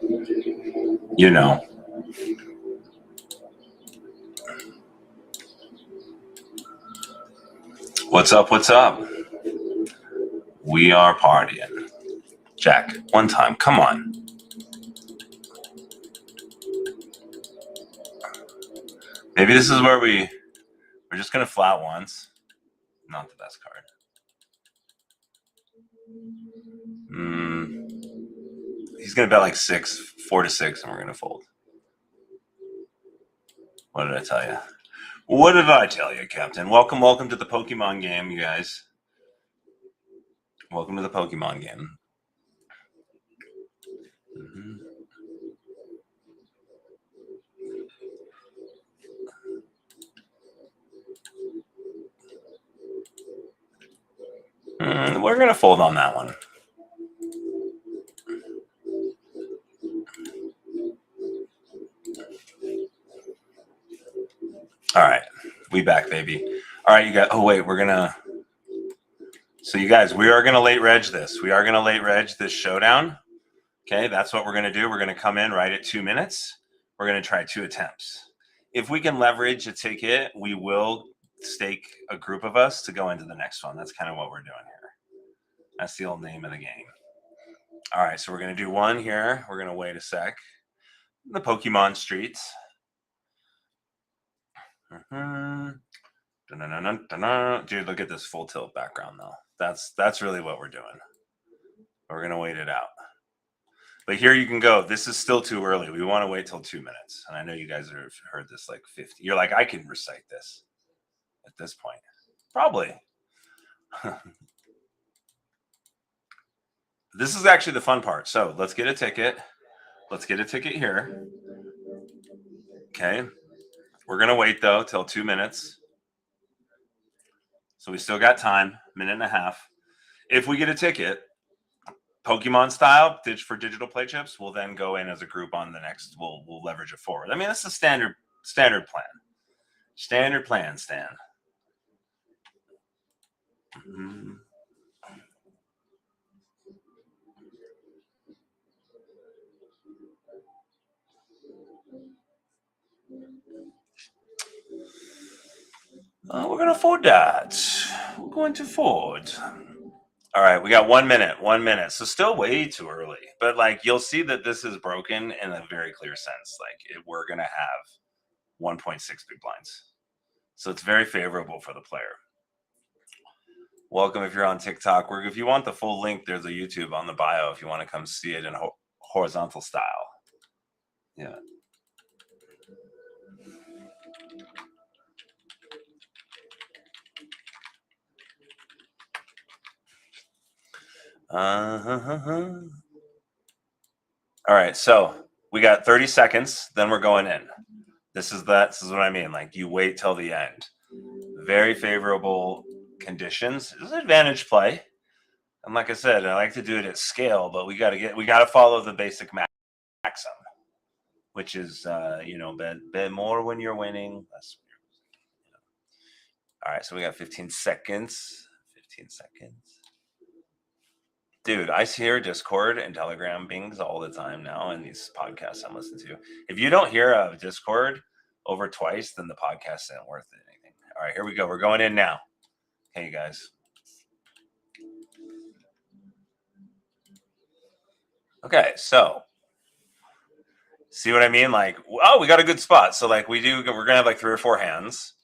You know. What's up? What's up? We are partying. Jack, one time. Come on. Maybe this is where we're just going to flat once. Not the best card. He's going to bet like 4 to 6, and we're going to fold. What did I tell you? What did I tell you, Captain? Welcome to the Pokemon game, you guys. Welcome to the Pokemon game. We're going to fold on that one. All right. We back, baby. All right, you guys. Oh, wait. We're going to. So, you guys, we are going to late reg this. We are going to late reg this showdown. Okay, that's what we're going to do. We're going to come in right at 2 minutes. We're going to try 2 attempts. If we can leverage a ticket, we will stake a group of us to go into the next one. That's kind of what we're doing here. That's the old name of the game. All right, so we're going to do one here. We're going to wait a sec. The Pokemon streets. Dude, look at this full tilt background, though. That's really what we're doing. We're going to wait it out. But here you can go. This is still too early. We want to wait till 2 minutes. And I know you guys have heard this like 50. You're like, I can recite this at this point. Probably. This is actually the fun part. So let's get a ticket. Let's get a ticket here. Okay. We're going to wait, though, till 2 minutes. So we still got time, minute and a half. If we get a ticket, Pokemon style for digital play chips, we'll then go in as a group on the next. We'll leverage it forward. I mean, that's a standard plan. Standard plan, Stan. We're going to forward that. We're going to forward. All right, we got 1 minute. 1 minute. So still way too early. But like you'll see that this is broken in a very clear sense. Like we're going to have 1.6 big blinds. So it's very favorable for the player. Welcome if you're on TikTok. If you want the full link, there's a YouTube on the bio if you want to come see it in horizontal style. Yeah. All right, so we got 30 seconds, then we're going in. This is what I mean. Like you wait till the end. Very favorable conditions. This is an advantage play. And like I said, I like to do it at scale, but we got to follow the basic maxim, which is bet more when you're winning, less. All right, so we got 15 seconds. 15 seconds. Dude, I hear Discord and Telegram bings all the time now in these podcasts I'm listening to. If you don't hear a Discord over twice, then the podcast isn't worth anything. All right, here we go. We're going in now. Hey, guys. Okay, so see what I mean? Like, oh, we got a good spot. So like we're gonna have like 3 or 4 hands,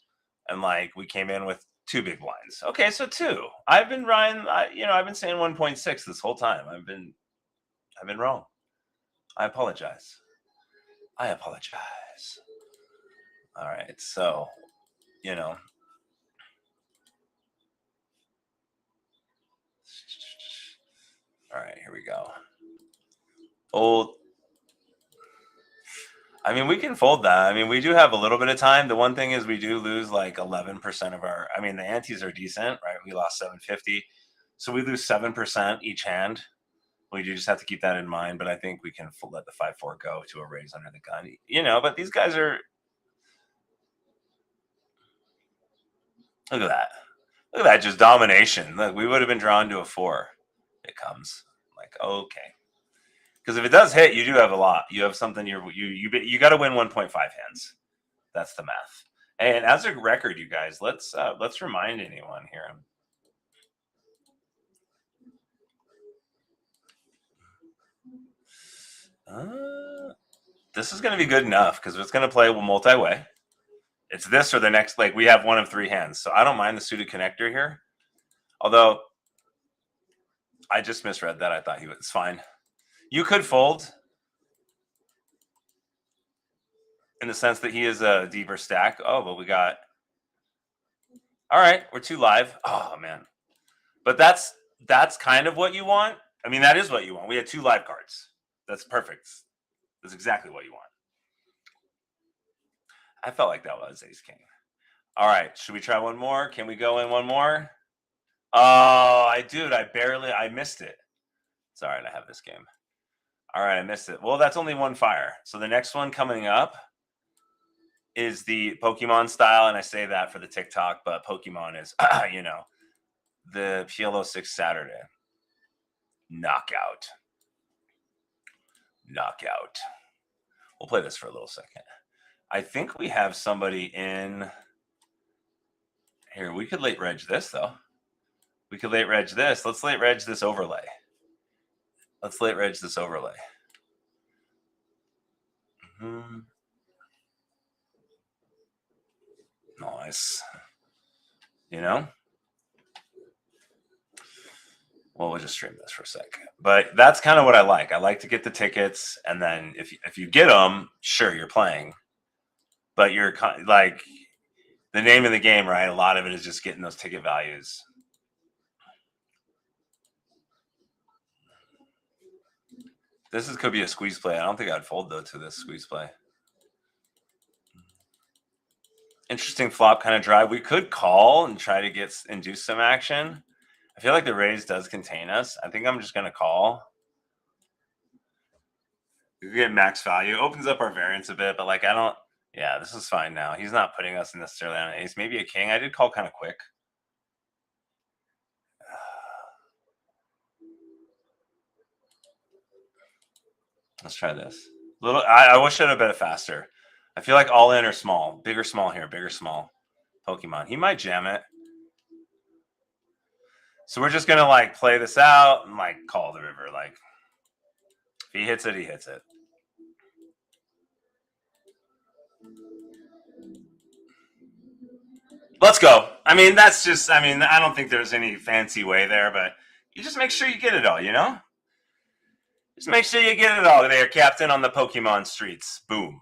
and like we came in with 2 big blinds. Okay, so 2. I've been I've been saying 1.6 this whole time. I've been wrong. I apologize. All right, so all right, here we go. Fold. I mean, we can fold that. I mean, we do have a little bit of time. The one thing is we do lose like 11% of our. I mean, the antes are decent, right? We lost 750, so we lose 7% each hand. We do just have to keep that in mind. But I think we can let the 5-4 go to a raise under the gun. But these guys are. Look at that. Look at that, just domination. Look, we would have been drawn to a 4. It comes like okay. Because if it does hit, you do have a lot. You have something. You got to win 1.5 hands. That's the math. And as a record, you guys, let's remind anyone here. This is going to be good enough because it's going to play multi-way. It's this or the next. Like we have one of 3 hands, so I don't mind the suited connector here. Although I just misread that. I thought he was fine. You could fold in the sense that he is a deeper stack. Oh, but we got. All right, we're 2 live. Oh man, but that's kind of what you want. I mean, that is what you want. We had 2 live cards. That's perfect. That's exactly what you want. I felt like that was Ace King. All right, should we try one more? Can we go in one more? Oh, I missed it. It's all right, I have this game. All right, I missed it. Well, that's only 1 fire. So the next one coming up is the Pokemon style, and I say that for the TikTok, but Pokemon is, you know, the PL06 Saturday. Knockout. We'll play this for a little second. I think we have somebody in here. We could late reg this, though. We could late reg this. Let's late reg this overlay. Nice. You know? Well, we'll just stream this for a sec. But that's kind of what I like. I like to get the tickets, and then if you get them, sure, you're playing. But you're like the name of the game, right? A lot of it is just getting those ticket values. Could be a squeeze play. I don't think I'd fold though to this squeeze play. Interesting flop kind of drive. We could call and try to induce some action. I feel like the raise does contain us. I think I'm just going to call. We get max value. Opens up our variance a bit, but like I don't. Yeah, this is fine now. He's not putting us necessarily on an ace. Maybe a king. I did call kind of quick. Let's try this. I wish I'd have bet it faster. I feel like all in or small. Big or small here. Big or small. Pokemon. He might jam it. So we're just gonna like play this out and like call the river. Like if he hits it, he hits it. Let's go. I mean, that's just. I mean, I don't think there's any fancy way there, but you just make sure you get it all. You know. Just make sure you get it all there, Captain, on the Pokemon streets. Boom.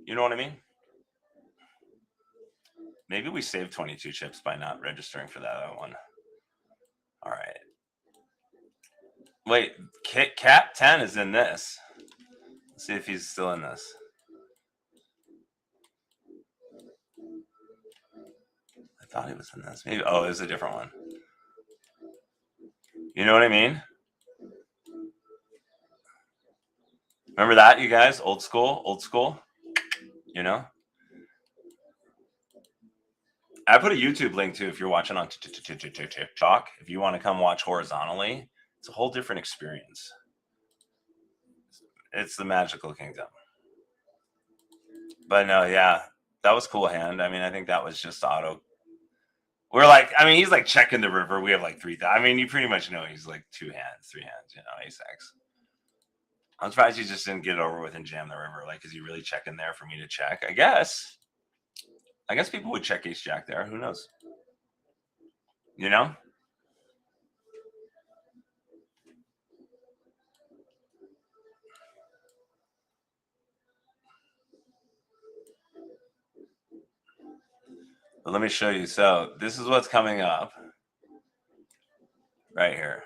You know what I mean? Maybe we saved 22 chips by not registering for that other one. All right. Wait, Cat 10 is in this. Let's see if he's still in this. I thought he was in this. Maybe. Oh, it was a different one. You know what I mean? Remember that, you guys? Old school. You know? I put a YouTube link too if you're watching on TikTok. If you want to come watch horizontally, it's a whole different experience. It's the magical kingdom. But no, yeah, that was cool hand. I mean, I think that was just auto. We're like, I mean, he's like checking the river. We have like 3,000. I mean, you pretty much know he's like 2 hands, 3 hands, you know, ace X. I'm surprised he just didn't get it over with and jam the river. Like, is he really checking there for me to check? I guess people would check ace jack there. Who knows? You know? But let me show you. So this is what's coming up right here.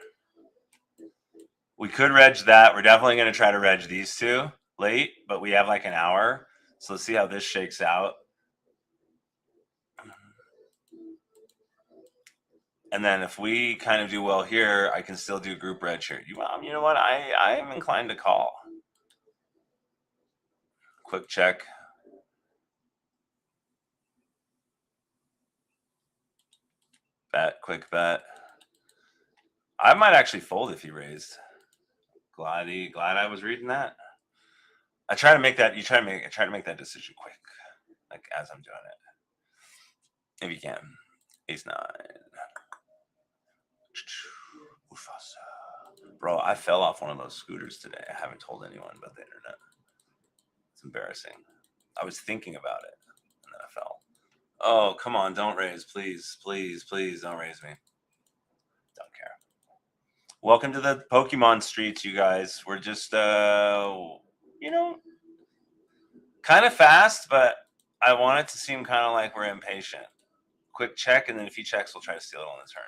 We could reg that. We're definitely going to try to reg these 2 late, but we have like an hour. So let's see how this shakes out. And then if we kind of do well here, I can still do group reg here. You know what? I am inclined to call. Quick check. Bet, quick bet. I might actually fold if he raised. Glad I was reading that. I try to make that. I try to make that decision quick, like as I'm doing it. If you can, Ace 9. Bro, I fell off one of those scooters today. I haven't told anyone about the internet. It's embarrassing. I was thinking about it, and then I fell. Oh, come on, don't raise, please, please, please, don't raise me. Don't care. Welcome to the Pokemon streets, you guys. We're just, you know, kind of fast, but I want it to seem kind of like we're impatient. Quick check, and then if he checks, we'll try to steal it on the turn.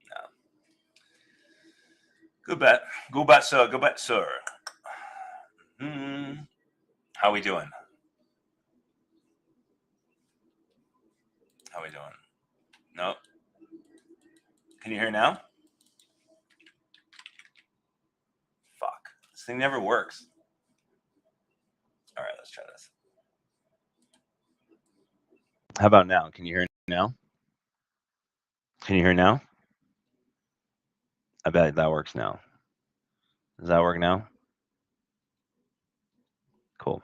No. Good bet. Good bet, sir. Good bet, sir. How we doing? How we doing? No. Can you hear now? Fuck. This thing never works. All right, let's try this. How about now? Can you hear now? Can you hear now? I bet that works now. Does that work now? Cool.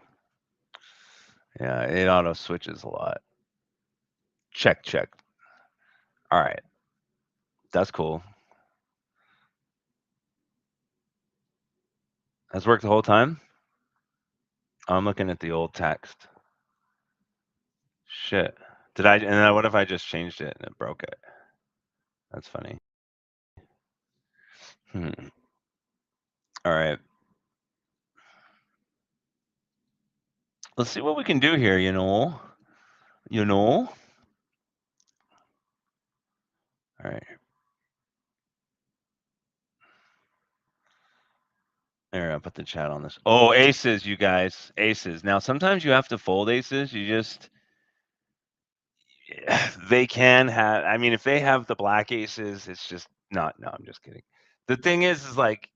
Yeah, it auto switches a lot. Check, check. All right. That's cool. Has worked the whole time? I'm looking at the old text. Shit. Did I? And then what if I just changed it and it broke it? That's funny. All right. Let's see what we can do here, you know. All right. There, I'll put the chat on this. Oh, aces, you guys. Aces. Now, sometimes you have to fold aces. You just... They can have... I mean, if they have the black aces, it's just not... No, I'm just kidding. The thing is like,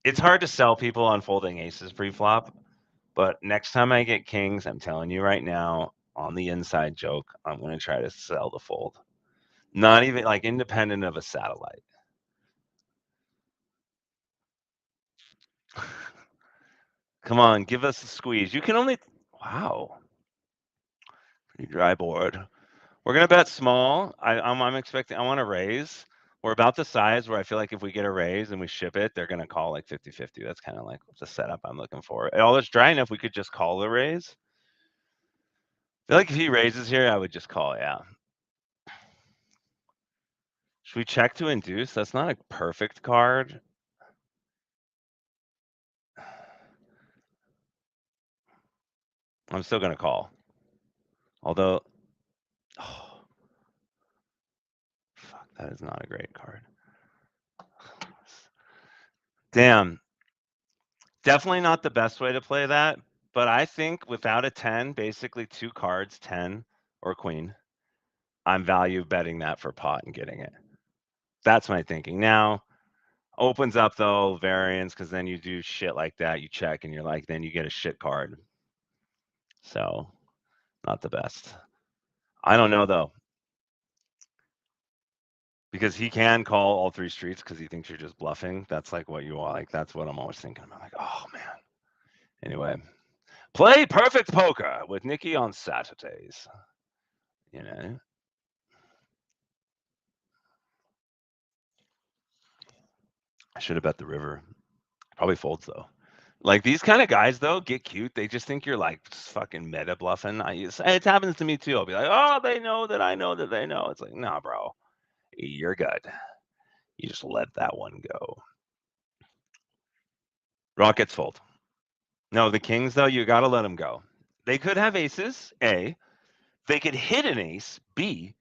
it's hard to sell people on folding aces pre-flop. But next time I get kings, I'm telling you right now, on the inside joke, I'm going to try to sell the fold. Not even like independent of a satellite. Come on, give us a squeeze. You can only... Wow. Pretty dry board. We're going to bet small. I'm expecting... I want to raise. We're about the size where I feel like if we get a raise and we ship it, they're going to call like 50-50. That's kind of like the setup I'm looking for. All it's dry enough, we could just call the raise. I feel like if he raises here, I would just call, yeah. Should we check to induce? That's not a perfect card. I'm still going to call. Although, oh, fuck, that is not a great card. Damn. Definitely not the best way to play that, but I think without a 10, basically 2 cards, 10 or queen, I'm value betting that for pot and getting it. That's my thinking. Now, opens up though variance, because then you do shit like that. You check and you're like, then you get a shit card. So, not the best. I don't know though. Because he can call all 3 streets because he thinks you're just bluffing. That's like what you are. Like, that's what I'm always thinking about. Like, oh man. Anyway, play perfect poker with Nicky on Saturdays. You know? I should have bet the river. Probably folds though. Like these kind of guys though get cute. They just think you're like just fucking meta bluffing. It happens to me too. I'll be like, oh, they know that I know that they know. It's like, nah, bro, you're good. You just let that one go. Rockets fold. No, the kings though, you got to let them go. They could have aces. A. They could hit an ace. B.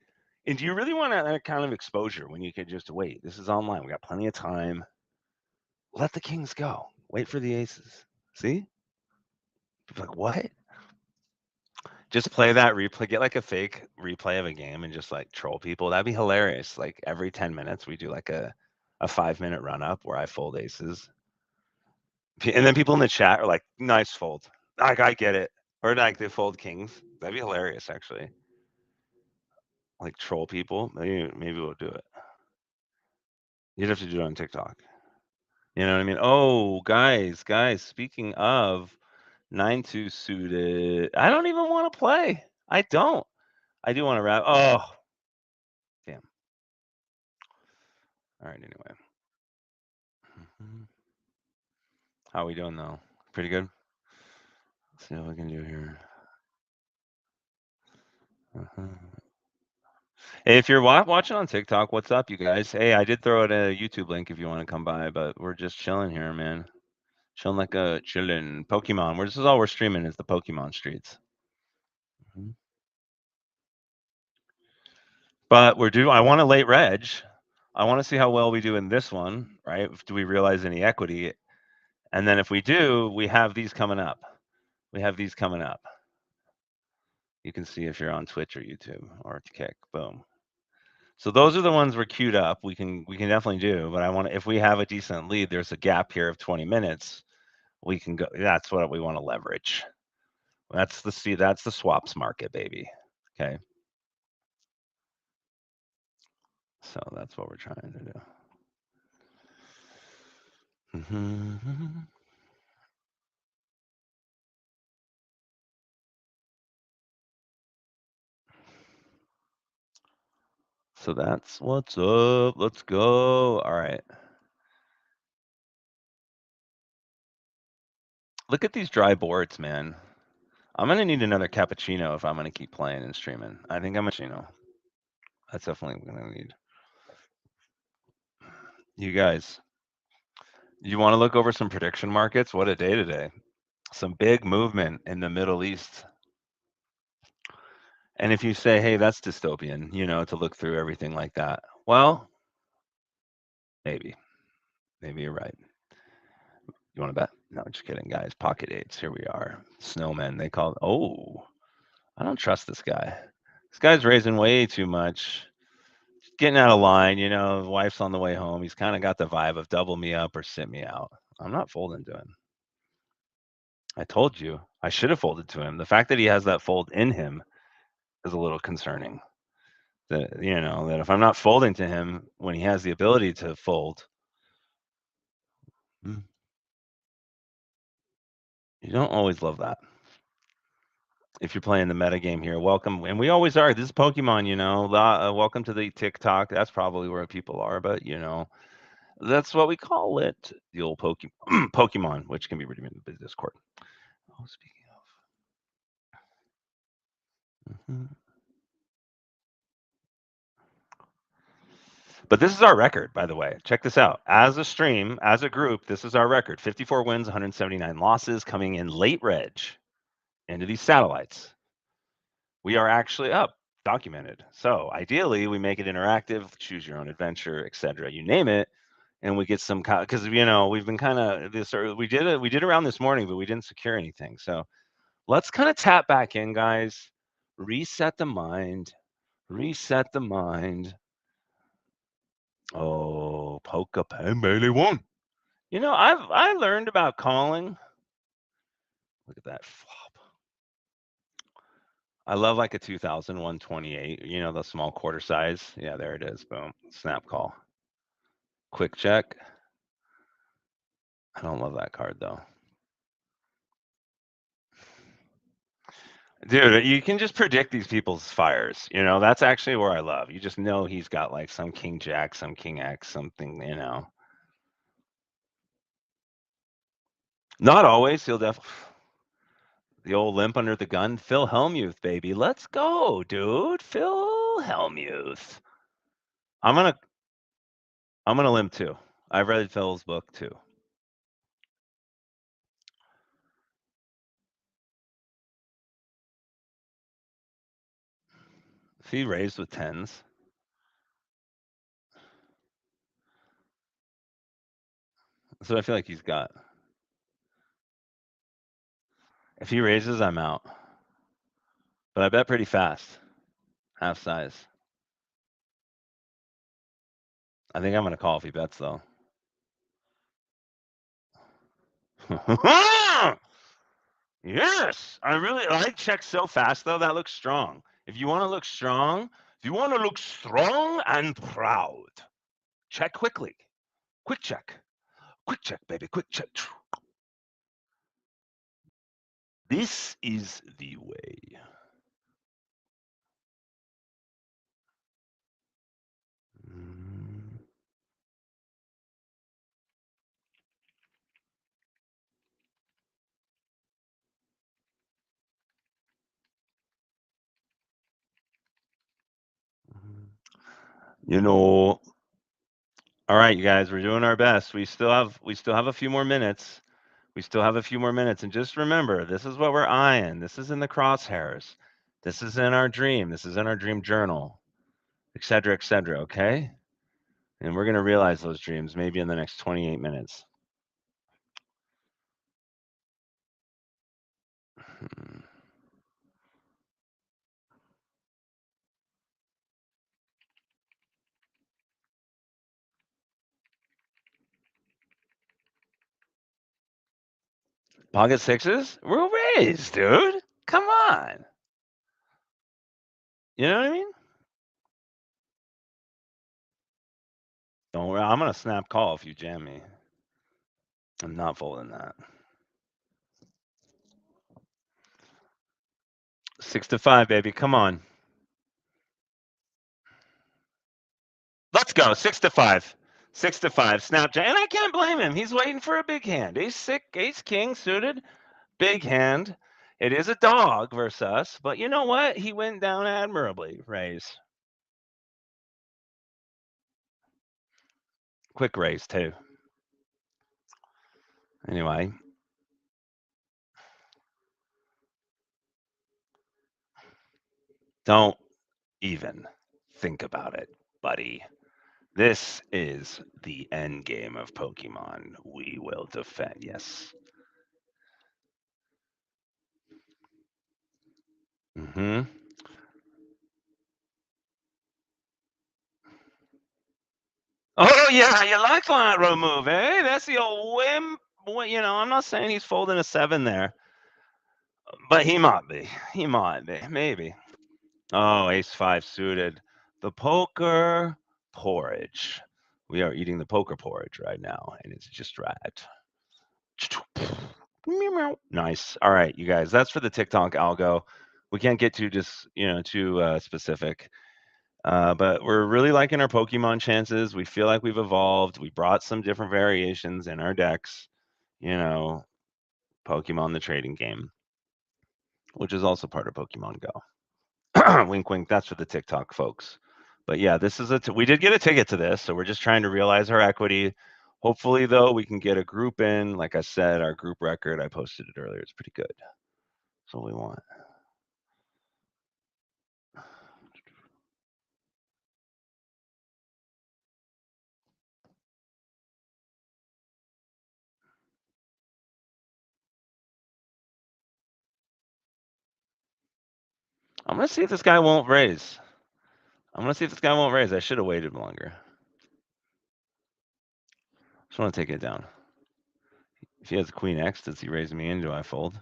And do you really want that kind of exposure when you could just wait? This is online. We got plenty of time. Let the kings go. Wait for the aces. See? Like, what? Just play that replay. Get like a fake replay of a game and just like troll people. That'd be hilarious. Like every 10 minutes, we do like a 5-minute run up where I fold aces. And then people in the chat are like, nice fold. Like, I get it. Or like they fold kings. That'd be hilarious, actually. Like troll people. Maybe we'll do it. You'd have to do it on TikTok. You know what I mean? Oh, guys, speaking of 9-2 suited, I don't even want to play. I don't. I do want to wrap. Oh, damn. All right, anyway. How are we doing, though? Pretty good? Let's see what we can do here. Hey, if you're watching on TikTok, what's up, you guys? Hey, I did throw out a YouTube link if you want to come by, but we're just chilling here, man. Chilling like a chillin' Pokemon. This is all we're streaming is the Pokemon streets. But I want a late reg. I want to see how well we do in this one, right? Do we realize any equity? And then if we do, we have these coming up. You can see if you're on Twitch or YouTube or Kick. Boom. So those are the ones we're queued up. We can definitely do. But if we have a decent lead, there's a gap here of 20 minutes. We can go. That's what we want to leverage. That's the swaps market, baby. Okay. So that's what we're trying to do. So that's what's up. Let's go. All right. Look at these dry boards, man. I'm going to need another cappuccino if I'm going to keep playing and streaming. I think I'm a cappuccino. That's definitely what I'm going to need. You guys, you want to look over some prediction markets? What a day today. Some big movement in the Middle East. And if you say, hey, that's dystopian, to look through everything like that. Well, maybe. Maybe you're right. You want to bet? No, just kidding, guys. Pocket eights. Here we are. Snowmen. They call. Oh, I don't trust this guy. This guy's raising way too much. Getting out of line. The wife's on the way home. He's kind of got the vibe of double me up or sit me out. I'm not folding to him. I told you. I should have folded to him. The fact that he has that fold in him is a little concerning. That if I'm not folding to him when he has the ability to fold, you don't always love that. If you're playing the meta game here, welcome, and we always are. This is Pokemon, welcome to the TikTok. That's probably where people are, but that's what we call it, the old Pokemon, which can be redeemed in the Discord. Oh, speaking of. But this is our record, by the way. Check this out. As a stream, as a group, this is our record. 54 wins, 179 losses, coming in late reg into these satellites. We are actually up, documented. So ideally, we make it interactive, choose your own adventure, etc. You name it, and we get some because we've been kind of this. We did around this morning, but we didn't secure anything. So let's kind of tap back in, guys. Reset the mind. Reset the mind. Oh, Polka Pen Bailey won. I learned about calling. Look at that flop. I love like a 2001-28, the small quarter size. Yeah, there it is. Boom. Snap call. Quick check. I don't love that card though. Dude, you can just predict these people's fires. That's actually where I love. You just know he's got like some King Jack, some King X, something, Not always. He'll definitely. The old limp under the gun. Phil Hellmuth, baby. Let's go, dude. Phil Hellmuth. I'm gonna limp too. I've read Phil's book too. If he raised with tens. That's what I feel like he's got. If he raises, I'm out. But I bet pretty fast. Half size. I think I'm gonna call if he bets though. Yes, I check so fast though. That looks strong. If you want to look strong, if you want to look strong and proud, check quickly. Quick check. Quick check, baby. Quick check. This is the way. You know. All right, you guys, we're doing our best. We still have a few more minutes. We still have a few more minutes. And just remember, this is what we're eyeing. This is in the crosshairs. This is in our dream. This is in our dream journal, et cetera, okay? And we're going to realize those dreams maybe in the next 28 minutes. Pocket sixes? We're raised, dude. Come on. You know what I mean? Don't worry. I'm going to snap call if you jam me. I'm not folding that. 6-5, baby. Come on. Let's go. 6-5. 6-5. Snapchat. And I can't blame him. He's waiting for a big hand. Ace king suited. Big hand. It is a dog versus us, but you know what? He went down admirably, raise. Quick raise, too. Anyway. Don't even think about it, buddy. This is the end game of Pokemon. We will defend. Yes. Mm-hmm. Oh, yeah, you like that move, eh? That's the old whim. You know, I'm not saying he's folding a 7 there, but he might be. He might be. Maybe. Oh, ace-5 suited. The poker porridge. We are eating the poker porridge right now, and it's just right. Nice. All right, you guys. That's for the TikTok algo. We can't get too too specific. But we're really liking our Pokemon chances. We feel like we've evolved. We brought some different variations in our decks. You know, Pokemon the trading game, which is also part of Pokemon Go. Wink, wink. That's for the TikTok folks. But yeah, this is we did get a ticket to this, so we're just trying to realize our equity. Hopefully, though, we can get a group in. Like I said, our group record, I posted it earlier. It's pretty good. That's what we want. I'm gonna see if this guy won't raise. I should have waited longer. Just want to take it down. If he has Queen X, does he raise me in? Do I fold?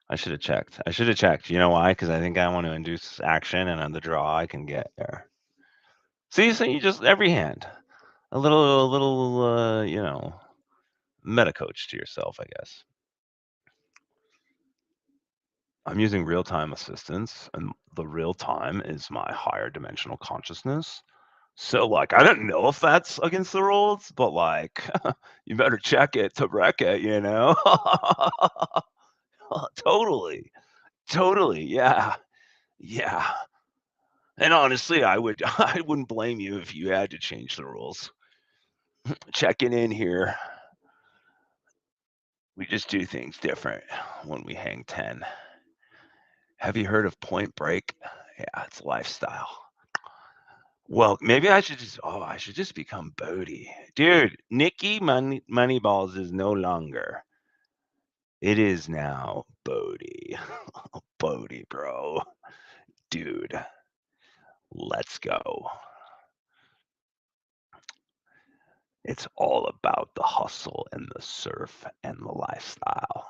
I should have checked. You know why? Because I think I want to induce action, and on the draw, I can get there. See, so you just every hand, a little, meta coach to yourself, I guess. I'm using real-time assistance, and the real time is my higher dimensional consciousness. So, like, I don't know if that's against the rules, but like, you better check it to wreck it, you know? Totally. Yeah. Yeah. And honestly, I wouldn't blame you if you had to change the rules. Checking in here. We just do things different when we hang 10. Have you heard of Point Break? Yeah, it's a lifestyle. Well, maybe I should just become Bodhi. Dude, Nicky Moneyballs is no longer. It is now Bodhi. Bodhi, bro. Dude, let's go. It's all about the hustle and the surf and the lifestyle.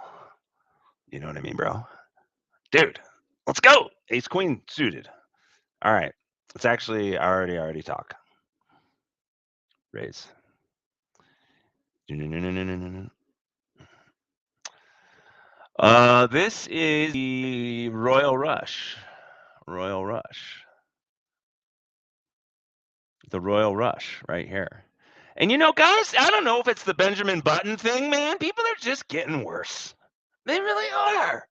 You know what I mean, bro? Dude, let's go. Ace Queen suited. All right. It's actually I already talk. Raise. This is the Royal Rush. Royal Rush. The Royal Rush right here. And guys, I don't know if it's the Benjamin Button thing, man. People are just getting worse. They really are.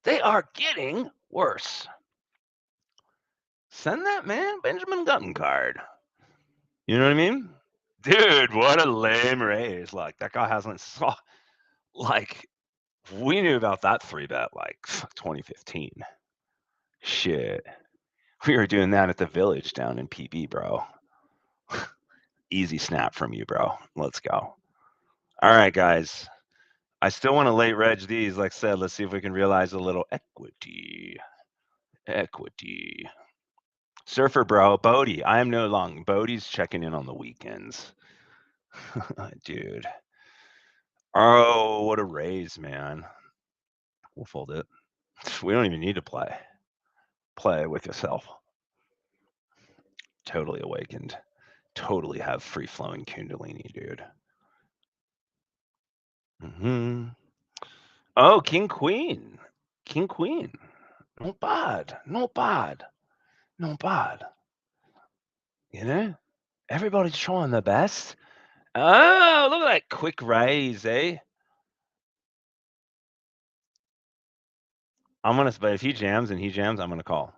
They are getting worse. Send that man Benjamin Button card. You know what I mean? Dude, what a lame raise. Like, that guy hasn't saw. Like, we knew about that 3-bet like 2015. Shit. We were doing that at the Village down in PB, bro. Easy snap from you, bro. Let's go. All right, guys. I still want to late reg these. Like I said, let's see if we can realize a little equity. Equity. Surfer, bro. Bodie. I am no long. Bodie's checking in on the weekends. Dude. Oh, what a raise, man. We'll fold it. We don't even need to play. Play with yourself. Totally awakened. Totally have free-flowing Kundalini, dude. Oh, King Queen. King Queen. Not bad. Not bad. Not bad. Everybody's trying their best. Oh, look at that quick raise, eh? But if he jams and he jams, I'm gonna call.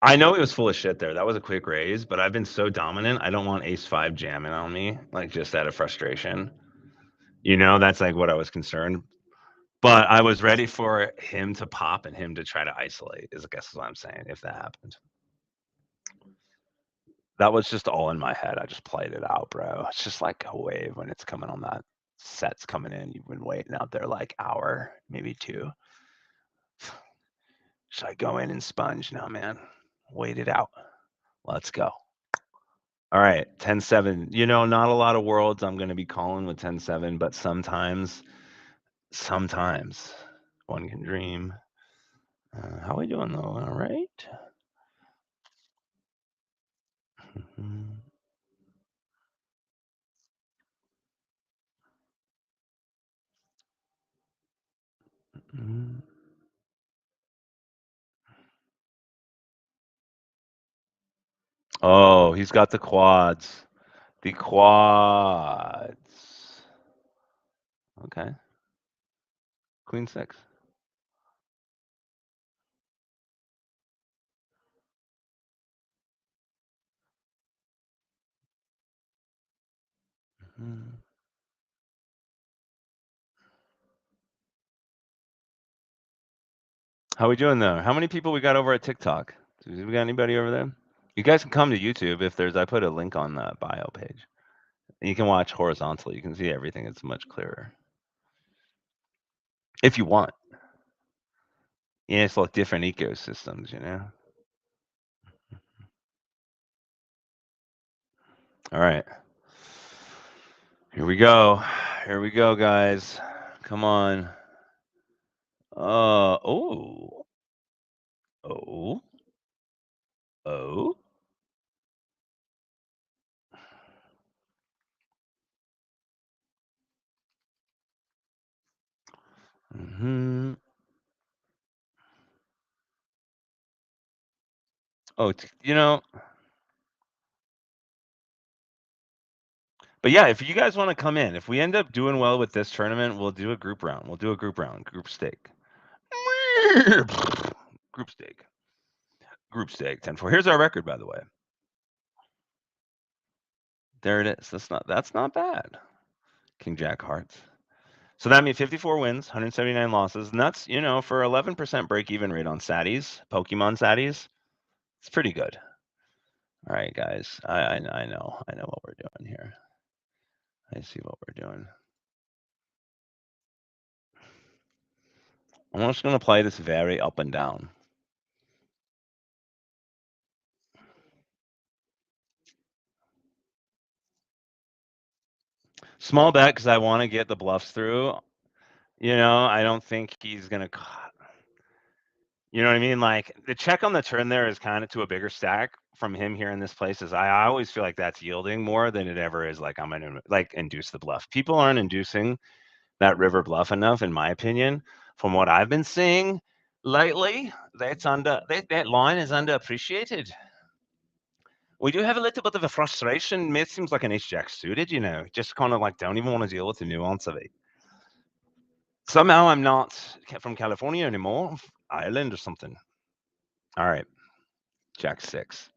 I know he was full of shit there. That was a quick raise, but I've been so dominant. I don't want ace-5 jamming on me, like just out of frustration. That's like what I was concerned. But I was ready for him to pop and him to try to isolate, I guess is what I'm saying, if that happened. That was just all in my head. I just played it out, bro. It's just like a wave when it's coming on that set's coming in. You've been waiting out there like hour, maybe 2. Should I go in and sponge? No, man. Wait it out. Let's go. All right, 10-7. Not a lot of worlds I'm going to be calling with 10-7, but sometimes one can dream. How are we doing, though? All right. Oh, he's got the quads. The quads. Okay. Queen 6. How we doing though? How many people we got over at TikTok? Do we got anybody over there? You guys can come to YouTube if I put a link on the bio page. And you can watch horizontally. You can see everything. It's much clearer. If you want. Yeah, it's like different ecosystems, All right. Here we go. Here we go, guys. Come on. Oh. Oh. Oh. Oh, But yeah, if you guys want to come in, if we end up doing well with this tournament, we'll do a group round. Group stake. Group stake. Group stake. 10-4. Here's our record, by the way. There it is. That's not bad. King Jack Hearts. So that means 54 wins, 179 losses, and that's for 11% break even rate on Satties, Pokemon Satties. It's pretty good. All right, guys. I know what we're doing here. I see what we're doing. I'm just gonna play this very up and down. Small bet because I want to get the bluffs through. I don't think he's gonna. You know what I mean? Like the check on the turn there is kind of to a bigger stack from him here in this place. Is I always feel like that's yielding more than it ever is. Like I'm gonna like induce the bluff. People aren't inducing that river bluff enough, in my opinion. From what I've been seeing lately, that line is underappreciated. We do have a little bit of a frustration. It seems like an ace jack suited, just kind of like don't even want to deal with the nuance of it. Somehow I'm not from California anymore, Ireland or something. All right, jack six.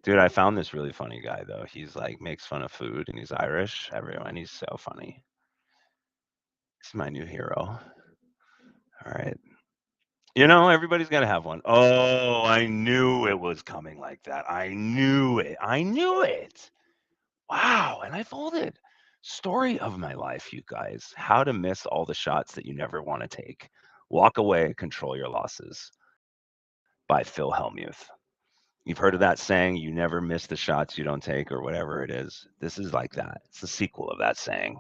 Dude, I found this really funny guy though. He's like makes fun of food and he's Irish. Everyone, he's so funny. He's my new hero. All right. Everybody's got to have one. Oh, I knew it was coming like that. I knew it. I knew it. Wow. And I folded. Story of my life, you guys. How to miss all the shots that you never want to take. Walk away, control your losses by Phil Hellmuth. You've heard of that saying, you never miss the shots you don't take, or whatever it is. This is like that. It's the sequel of that saying.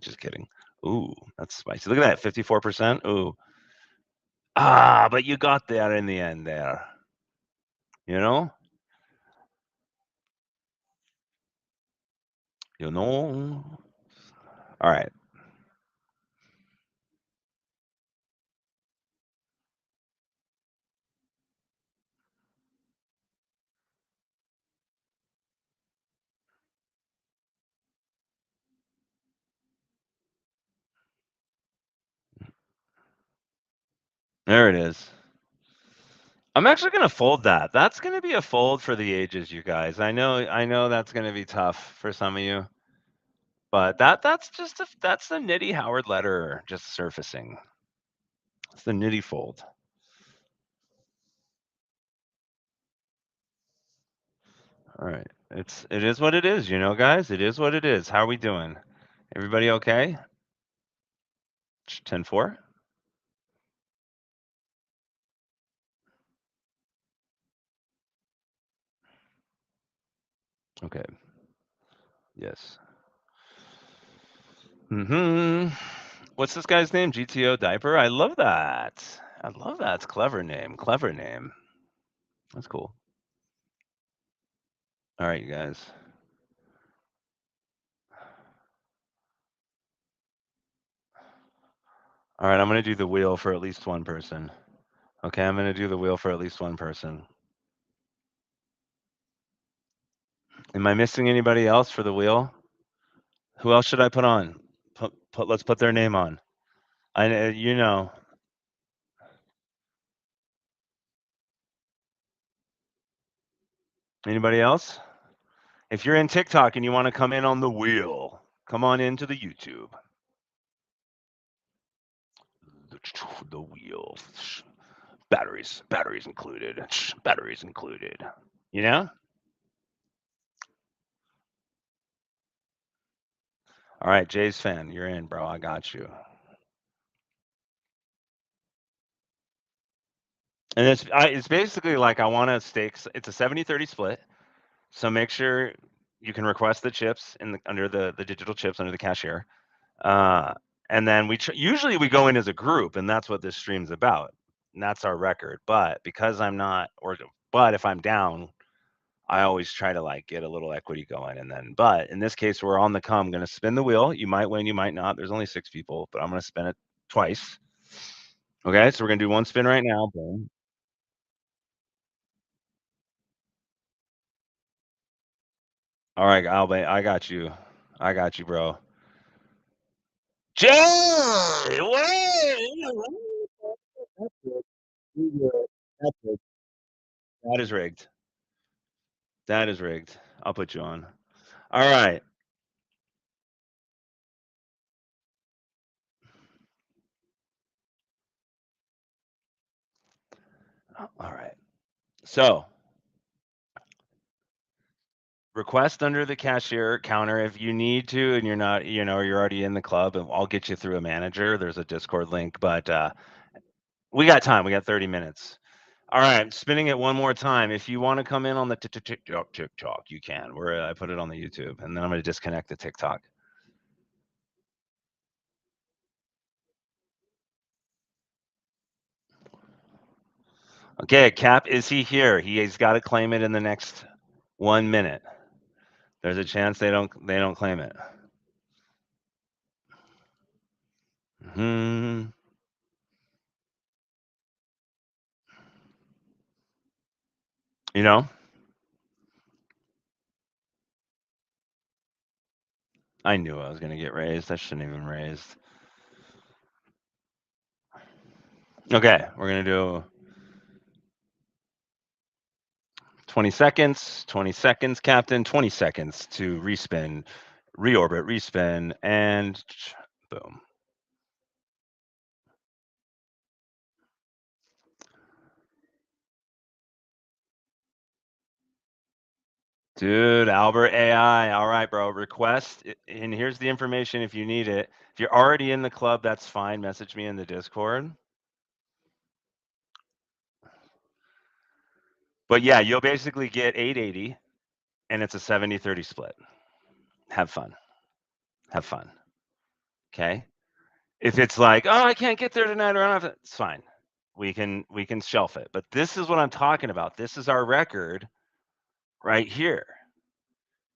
Just kidding. Ooh, that's spicy. Look at that, 54%. Ooh. But you got there in the end there. You know? You know? All right. There it is. I'm actually gonna fold that. That's gonna be a fold for the ages, you guys. I know that's gonna be tough for some of you. But that's the Nitty Howard letter just surfacing. It's the Nitty fold. All right. It is what it is, guys. It is what it is. How are we doing? Everybody okay? 10-4? Okay. Yes. What's this guy's name? GTO Diaper? I love that. I love that. It's a clever name. Clever name. That's cool. All right, you guys. All right, I'm going to do the wheel for at least one person. Okay, I'm going to do the wheel for at least one person. Am I missing anybody else for the wheel? Who else should I put on? Let's put their name on. You know. Anybody else? If you're in TikTok and you want to come in on the wheel, come on into the YouTube. The wheel. Batteries included. Batteries included. You know? All right, Jay's fan, you're in, bro. I got you. And it's basically like I want to stake. It's a 70-30 split. So make sure you can request the chips under the digital chips under the cashier. And then usually we go in as a group, and that's what this stream's about. And that's our record. But because I'm not, but if I'm down, I always try to like get a little equity going. But in this case, we're on the come. I'm going to spin the wheel. You might win, you might not. There's only 6 people, but I'm going to spin it twice. Okay, so we're going to do one spin right now. Boom. All right, Albay, I got you. I got you, bro. Jay! That is rigged. That is rigged. I'll put you on. All right. All right. So request under the cashier counter if you need to, and you're not, you're already in the club, and I'll get you through a manager. There's a Discord link, but we got time. We got 30 minutes. All right, I'm spinning it one more time. If you want to come in on the TikTok, you can. Where I put it on the YouTube, and then I'm going to disconnect the TikTok. Okay, Cap, is he here? He's got to claim it in the next 1 minute. There's a chance they don't claim it. Hmm. You know, I knew I was gonna get raised. I shouldn't even raised. Okay, we're gonna do 20 seconds. 20 seconds, Captain. 20 seconds to respin, reorbit, respin, and boom. Dude, Albert AI. All right, bro. Request. And here's the information if you need it. If you're already in the club, that's fine. Message me in the Discord. But yeah, you'll basically get 880 and it's a 70-30 split. Have fun. Have fun. Okay. If it's like, oh, I can't get there tonight, or I don't have it's fine. We can shelf it. But this is what I'm talking about. This is our record right here.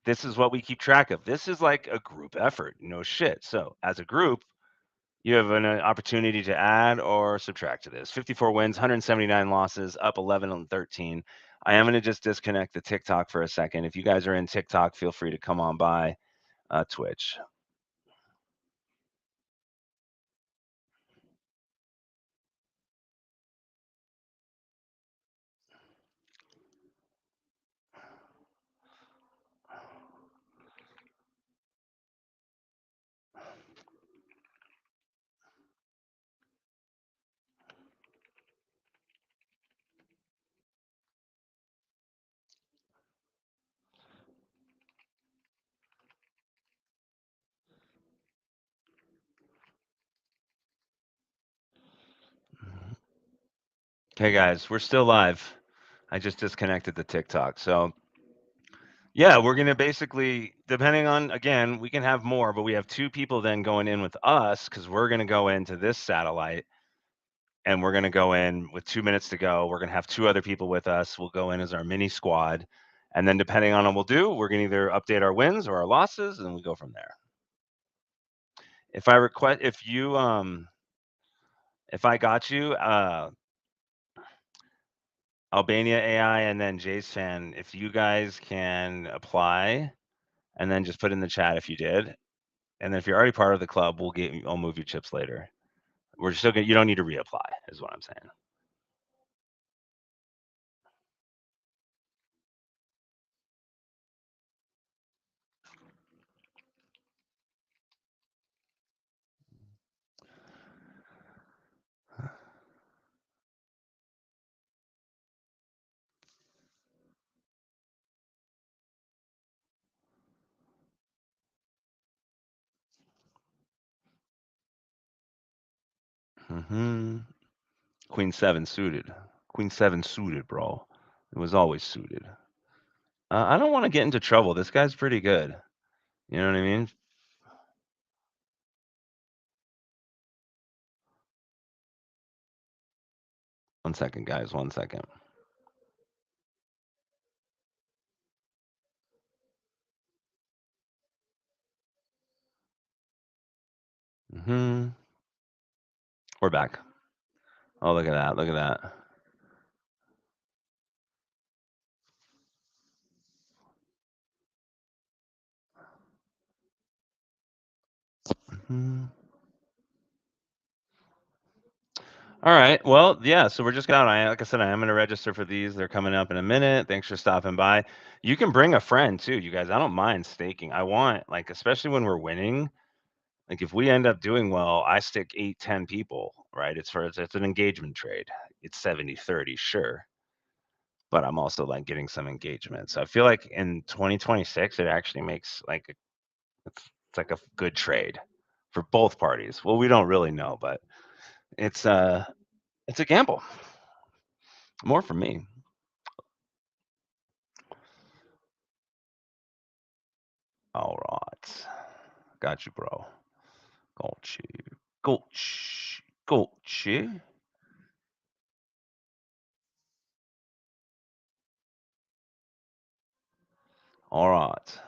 This is what we keep track of. This is like a group effort. No shit. So as a group, you have an opportunity to add or subtract to this. 54 wins, 179 losses, up 11 and 13. I am going to just disconnect the TikTok for a second. If you guys are in TikTok, feel free to come on by Twitch. Okay, guys, we're still live. I just disconnected the TikTok. So yeah, we're going to basically, depending on, again, we can have more, but we have 2 people then going in with us because we're going to go into this satellite and we're going to go in with 2 minutes to go. We're going to have 2 other people with us. We'll go in as our mini squad. And then depending on what we'll do, we're going to either update our wins or our losses and we go from there. If I request, if I got you, Albania AI and then Jay's fan, if you guys can apply and then just put in the chat if you did. And then if you're already part of the club, I'll move your chips later. We're still you don't need to reapply, is what I'm saying. Mm-hmm. Queen 7 suited. Queen 7 suited, bro. It was always suited. I don't want to get into trouble. This guy's pretty good. You know what I mean? One second, guys. 1 second. Mm-hmm. We're back. Oh, look at that. Look at that. Mm-hmm. All right. Well, yeah. So we're just going out. Like I said, I am going to register for these. They're coming up in a minute. Thanks for stopping by. You can bring a friend too, you guys. I don't mind staking. I want, like, especially when we're winning. Like, if we end up doing well, I stick 8, 10 people, right? It's an engagement trade. It's 70-30, sure, but I'm also like getting some engagement. So I feel like in 2026, it actually makes like it's like a good trade for both parties. Well, we don't really know, but it's a gamble. More for me. All right. Got you, bro. Got you. Got you. Got you. All right.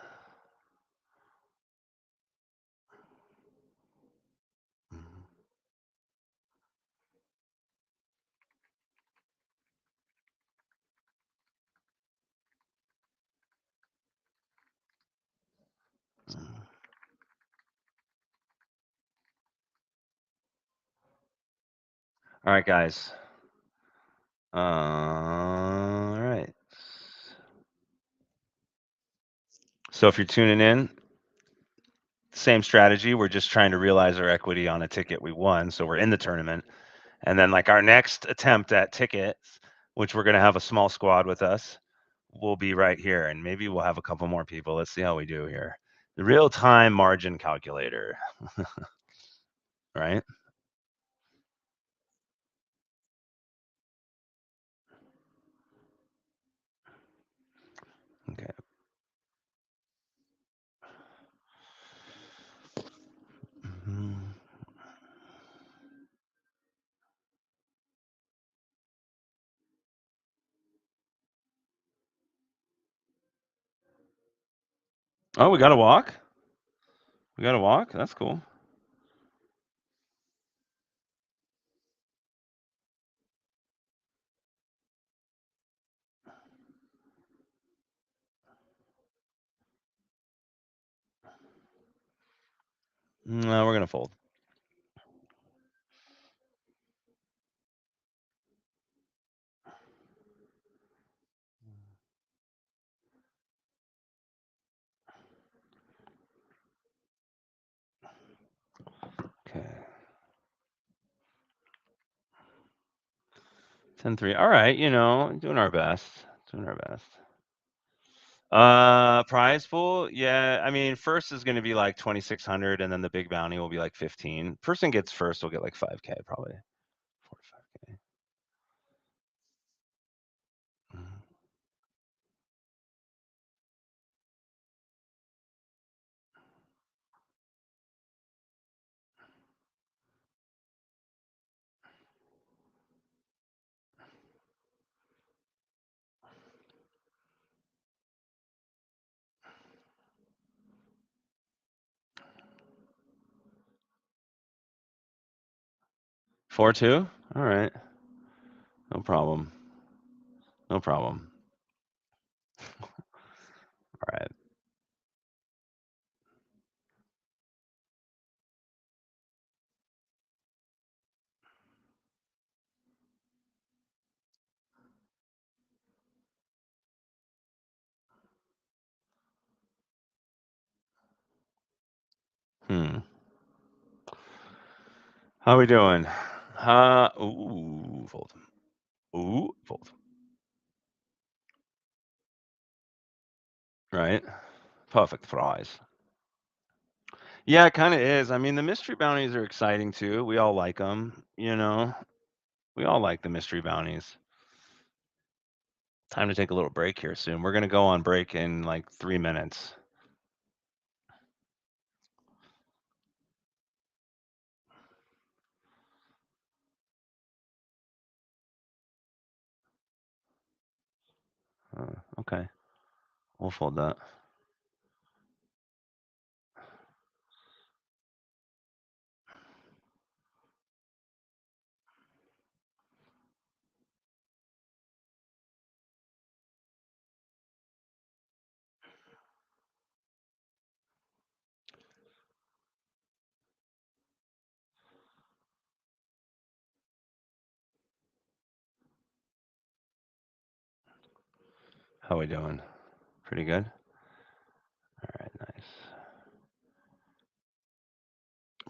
All right, guys. All right. So if you're tuning in, same strategy. We're just trying to realize our equity on a ticket we won. So we're in the tournament. And then like our next attempt at tickets, which we're going to have a small squad with us, will be right here. And maybe we'll have a couple more people. Let's see how we do here. The real-time margin calculator, right? Okay. Oh, we got to walk? We got to walk? That's cool. No, we're going to fold. Okay. 10-3. All right, doing our best. Doing our best. Prize pool, yeah. I mean, first is going to be like 2,600, and then the big bounty will be like 15. Person gets first will get like 5K probably, 4 to 5K. 4-2. All right, no problem. No problem. All right. How we doing? Ooh, fold. Ooh, fold. Right. Perfect prize. Yeah, it kind of is. I mean, the mystery bounties are exciting too. We all like them, We all like the mystery bounties. Time to take a little break here soon. We're going to go on break in like 3 minutes. Okay. We'll fold that. How we doing? Pretty good? All right, nice.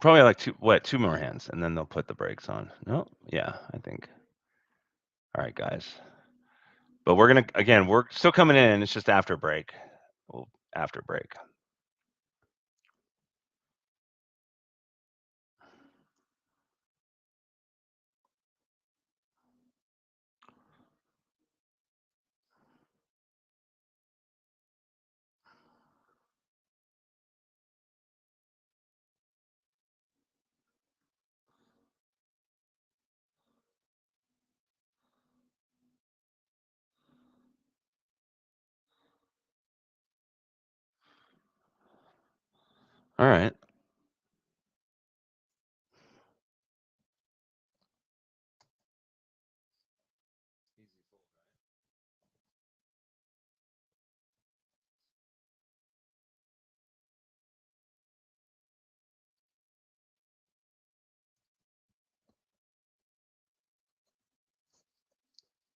Probably like two more hands, and then they'll put the brakes on. No? Yeah, I think. All right, guys. But we're still coming in. It's just after break. Well, after break. All right.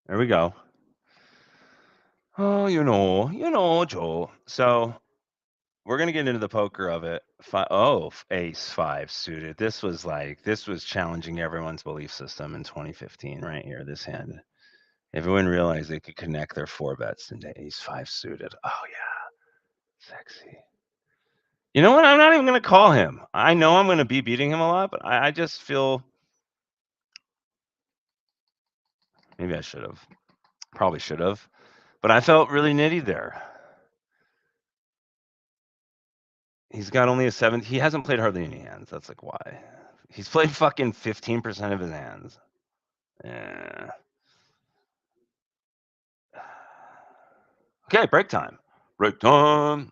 There we go. Oh, Joe. So we're gonna get into the poker of it. Ace five suited. This was challenging everyone's belief system in 2015, right here. This hand. Everyone realized they could connect their four bets into ace five suited. Oh yeah, sexy. You know what? I'm not even gonna call him. I know I'm gonna be beating him a lot, but I just feel maybe I should have. Probably should have. But I felt really nitty there. He's got only a 7. He hasn't played hardly any hands. That's like why. He's played fucking 15% of his hands. Yeah. Okay, break time. Break time.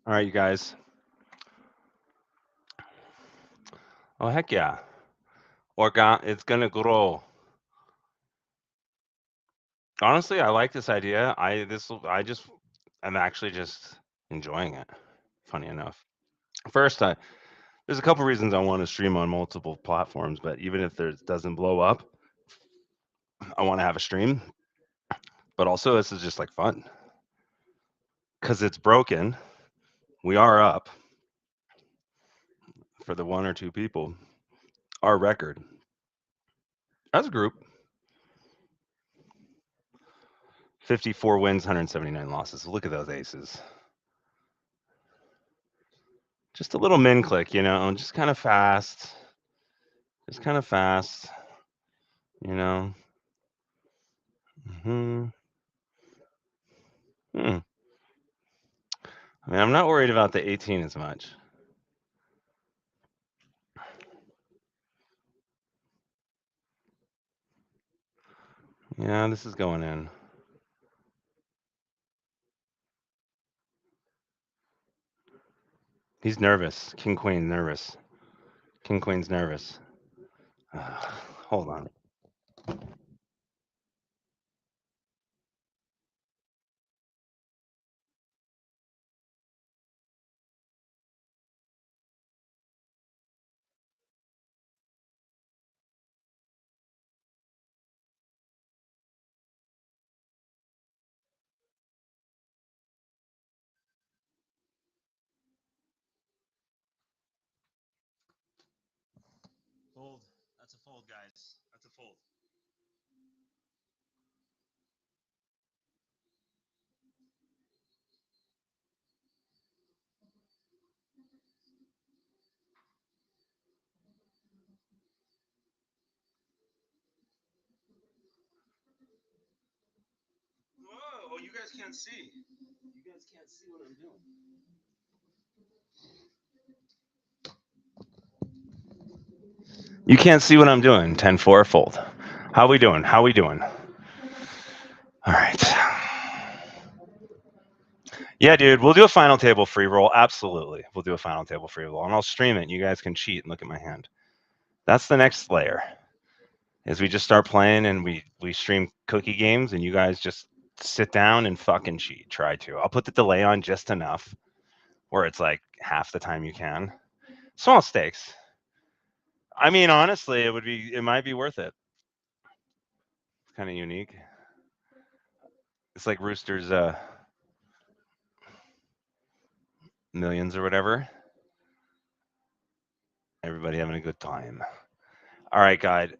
All right, you guys. Oh heck yeah. It's gonna grow. Honestly, I like this idea. I'm actually just enjoying it. Funny enough. First, there's a couple reasons I want to stream on multiple platforms, but even if it doesn't blow up, I want to have a stream. But also, this is just like fun because it's broken. We are up for the one or two people. Our record as a group, 54 wins, 179 losses. Look at those aces. Just a little min click, just kind of fast. Just kind of fast, you know. Hmm. Hmm. I mean, I'm not worried about the 18 as much. Yeah, this is going in. He's nervous. King Queen nervous. King Queen's nervous. Hold on. Fold. That's a fold, guys. That's a fold. Whoa, you guys can't see. You guys can't see what I'm doing. You can't see what I'm doing. 10-4 fold. How we doing? How we doing? All right. Yeah, dude, we'll do a final table free roll. Absolutely. We'll do a final table free roll and I'll stream it. You guys can cheat and look at my hand. That's the next layer. Is we just start playing and we stream cookie games and you guys just sit down and fucking cheat. Try to. I'll put the delay on just enough where it's like half the time you can. Small stakes. I mean, honestly, it might be worth it. It's kind of unique. It's like Rooster's millions or whatever. Everybody having a good time. All right, guide.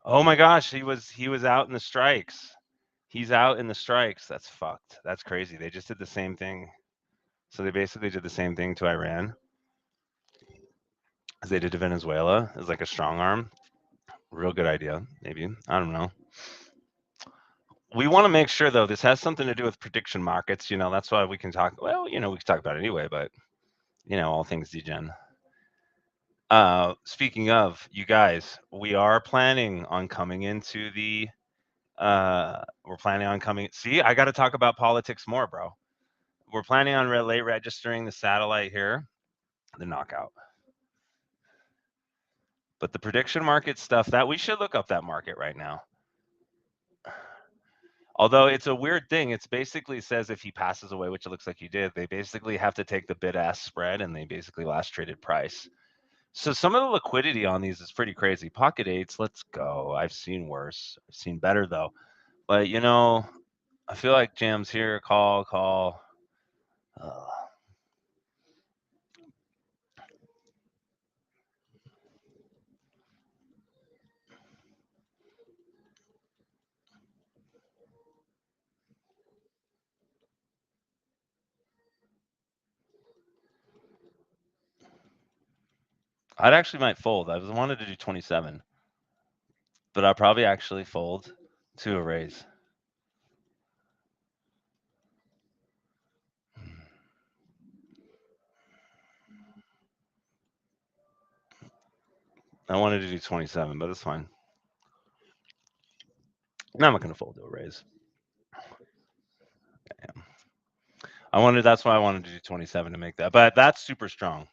Oh my gosh, he was out in the strikes. He's out in the strikes. That's fucked. That's crazy. They just did the same thing. So they basically did the same thing to Iran as they did to Venezuela. It's like a strong arm. Real good idea, maybe. I don't know. We want to make sure though this has something to do with prediction markets. That's why we can talk. Well, we can talk about it anyway, but all things degen. Speaking of, you guys, we are planning on coming into the we're planning on coming. See, I got to talk about politics more, bro. We're planning on late registering the satellite here, the knockout. But the prediction market stuff, that we should look up that market right now. Although it's a weird thing, it's basically says if he passes away, which it looks like he did, they basically have to take the bid-ask spread and they basically last traded price. So some of the liquidity on these is pretty crazy. Pocket eights, let's go. I've seen worse. I've seen better though. But I feel like jams here, call. I'd actually might fold. I wanted to do 27, but I'll probably actually fold to a raise. I wanted to do 27, but it's fine. No, I'm not going to fold to a raise. Damn. That's why I wanted to do 27 to make that. But that's super strong.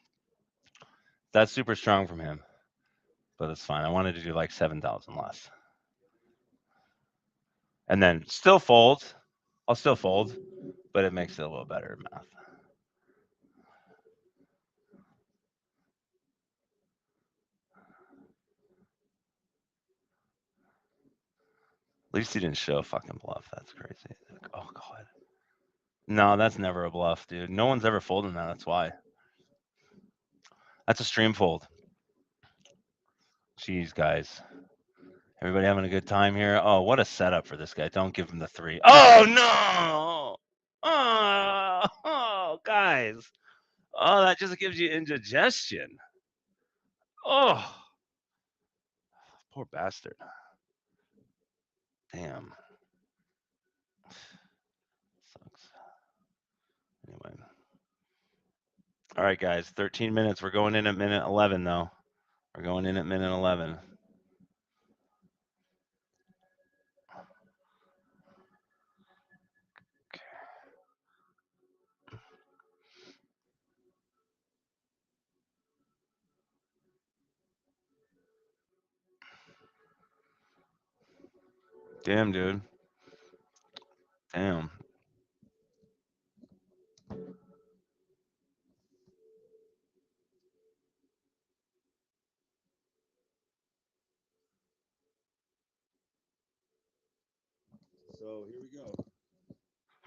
That's super strong from him. But it's fine. I wanted to do like 7,000 less. And then still fold. I'll still fold, but it makes it a little better math. At least he didn't show a fucking bluff. That's crazy. Like, oh god. No, that's never a bluff, dude. No one's ever folding that. That's why. That's a stream fold. Jeez, guys. Everybody having a good time here? Oh, what a setup for this guy. Don't give him the 3. Oh no! Oh, guys. Oh, that just gives you indigestion. Oh, poor bastard. Damn. Sucks. Anyway. All right, guys. 13 minutes. We're going in at minute 11, though. We're going in at minute 11. Damn, dude. Damn. So here we go.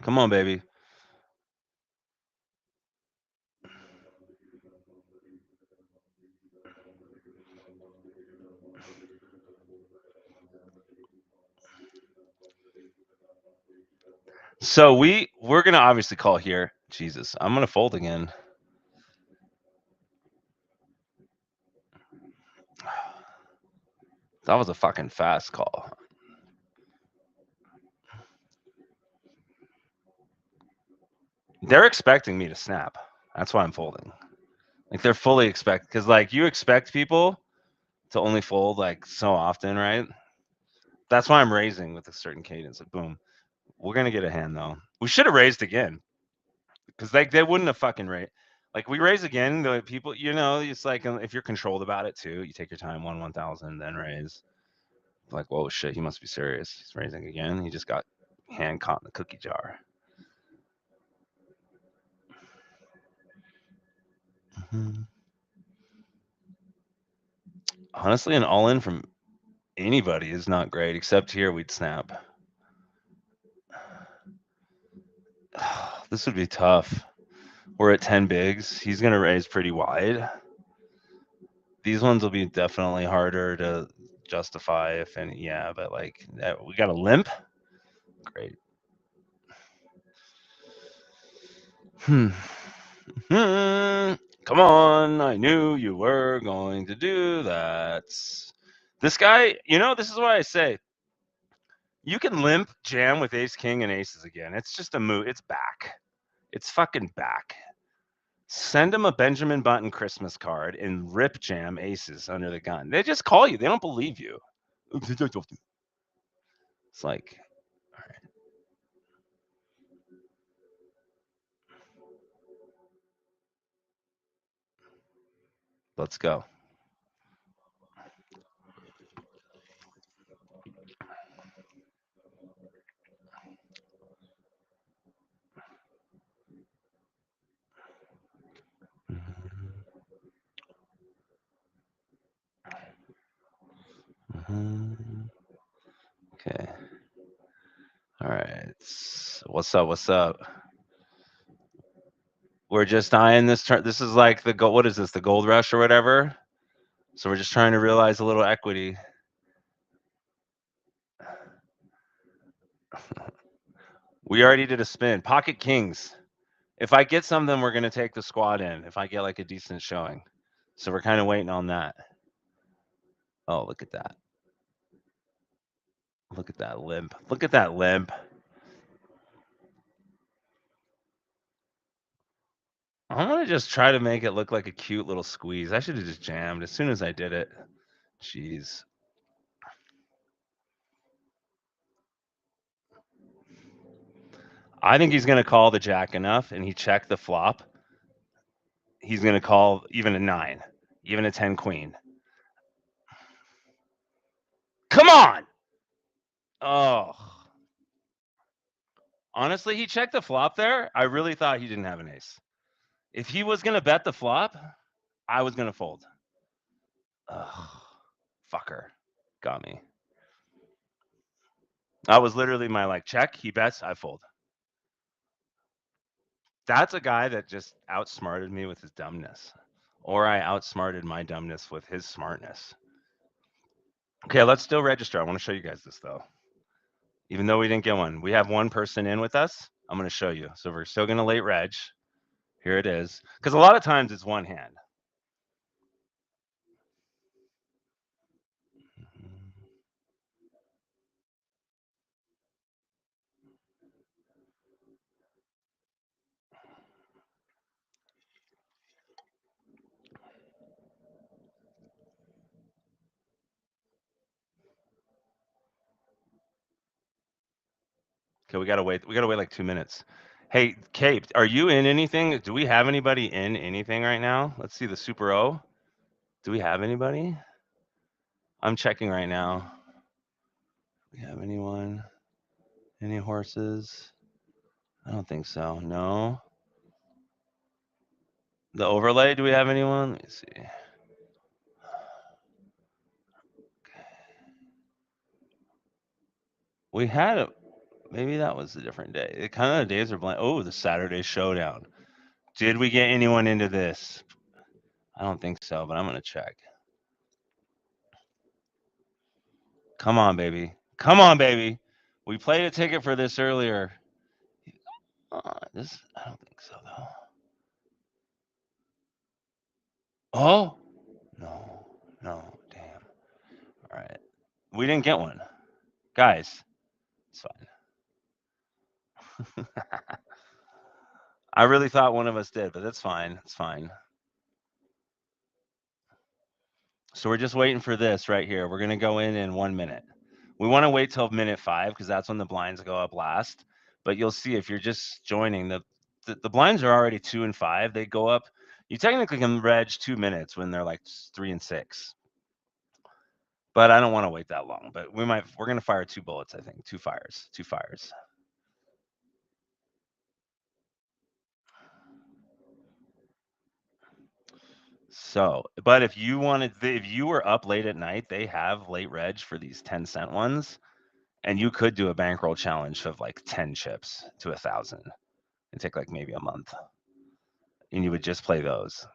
Come on, baby. So we're gonna obviously call here. Jesus, I'm gonna fold again. That was a fucking fast call. They're expecting me to snap. That's why I'm folding. Like they're fully expect because like you expect people to only fold like so often, right? That's why I'm raising with a certain cadence. Like boom, we're gonna get a hand though. We should have raised again because like they wouldn't have fucking raised. Like we raise again, the people, it's like if you're controlled about it too, you take your time, 1,000, then raise. Like, whoa, shit, he must be serious. He's raising again. He just got hand caught in the cookie jar. Mm-hmm. Honestly, an all in from anybody is not great, except here we'd snap. This would be tough. We're at 10 bigs. He's going to raise pretty wide. These ones will be definitely harder to justify if any. Yeah, but like we got a limp. Great. Hmm. Come on. I knew you were going to do that. This guy, this is why I say you can limp jam with ace king and aces again. It's just a move. It's back. It's fucking back. Send them a Benjamin Button Christmas card and rip jam aces under the gun. They just call you. They don't believe you. It's like, all right. Let's go. Okay. All right. What's up? What's up? We're just eyeing this turn. This is like the gold. What is this? The gold rush or whatever. So we're just trying to realize a little equity. We already did a spin. Pocket kings. If I get something, we're gonna take the squad in. If I get like a decent showing, so we're kind of waiting on that. Oh, look at that! Look at that limp! Look at that limp! I'm gonna just try to make it look like a cute little squeeze. I should have just jammed as soon as I did it. Jeez. I think he's going to call the jack enough, and he checked the flop. He's going to call even a 9, even a 10 queen. Come on! Oh. Honestly, he checked the flop there. I really thought he didn't have an ace. If he was going to bet the flop, I was going to fold. Ugh. Fucker. Got me. That was literally my like check. He bets, I fold. That's a guy that just outsmarted me with his dumbness. Or I outsmarted my dumbness with his smartness. Okay, let's still register. I want to show you guys this though. Even though we didn't get one, we have one person in with us. I'm going to show you. So we're still going to late reg. Here it is. Because a lot of times it's one hand. Okay, we gotta wait. We gotta wait like 2 minutes. Hey, Cape, are you in anything? Do we have anybody in anything right now? Let's see the Super O. Do we have anybody? I'm checking right now. Do we have anyone? Any horses? I don't think so. No. The overlay, do we have anyone? Let me see. We had a maybe that was a different day. It kind of the days are blank. Oh, the Saturday showdown. Did we get anyone into this? I don't think so, but I'm gonna check. Come on, baby. Come on, baby. We played a ticket for this earlier. This I don't think so though. Oh no, no, damn. All right, we didn't get one, guys. It's fine. I really thought one of us did, but that's fine. It's fine. So we're just waiting for this right here. We're gonna go in 1 minute. We want to wait till minute 5 because that's when the blinds go up last. But you'll see if you're just joining the blinds are already 2 and 5. They go up. You technically can reg 2 minutes when they're like 3 and 6. But I don't want to wait that long. But we're gonna fire 2 bullets. I think 2 fires. 2 fires. So, but if you if you were up late at night, they have late reg for these 10-cent ones. And you could do a bankroll challenge of like 10 chips to 1,000 and take like maybe a month. And you would just play those.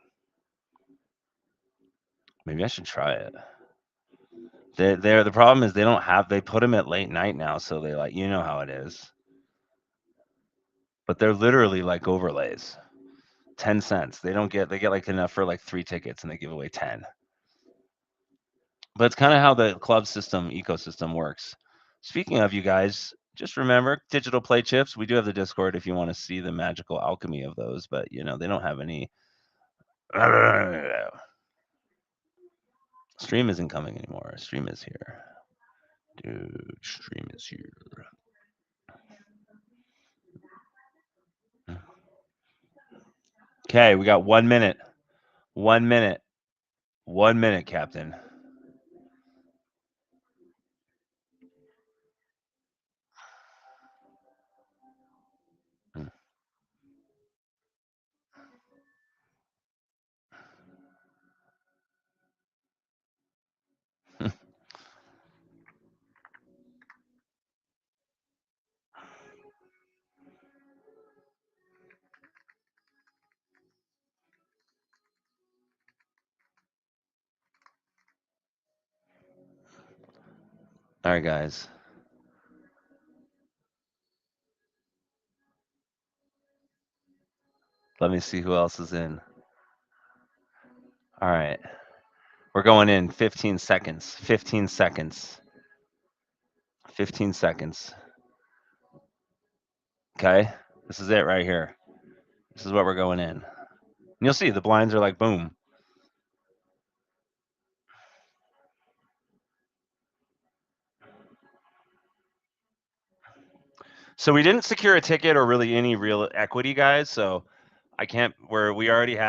Maybe I should try it. The problem is they put them at late night now, so they like you know how it is. But they're literally like overlays. 10 cents. They get like enough for like 3 tickets and they give away 10. But it's kind of how the club system ecosystem works. Speaking of you guys, just remember digital play chips. We do have the Discord if you want to see the magical alchemy of those, but you know, they don't have any Stream isn't coming anymore. Stream is here. Dude, stream is here. Okay, we got 1 minute. 1 minute. 1 minute, Captain. All right, guys. Let me see who else is in. All right. We're going in 15 seconds. 15 seconds. 15 seconds. Okay. This is it right here. This is what we're going in. And you'll see the blinds are like boom. So we didn't secure a ticket or really any real equity, guys. So I can't. We already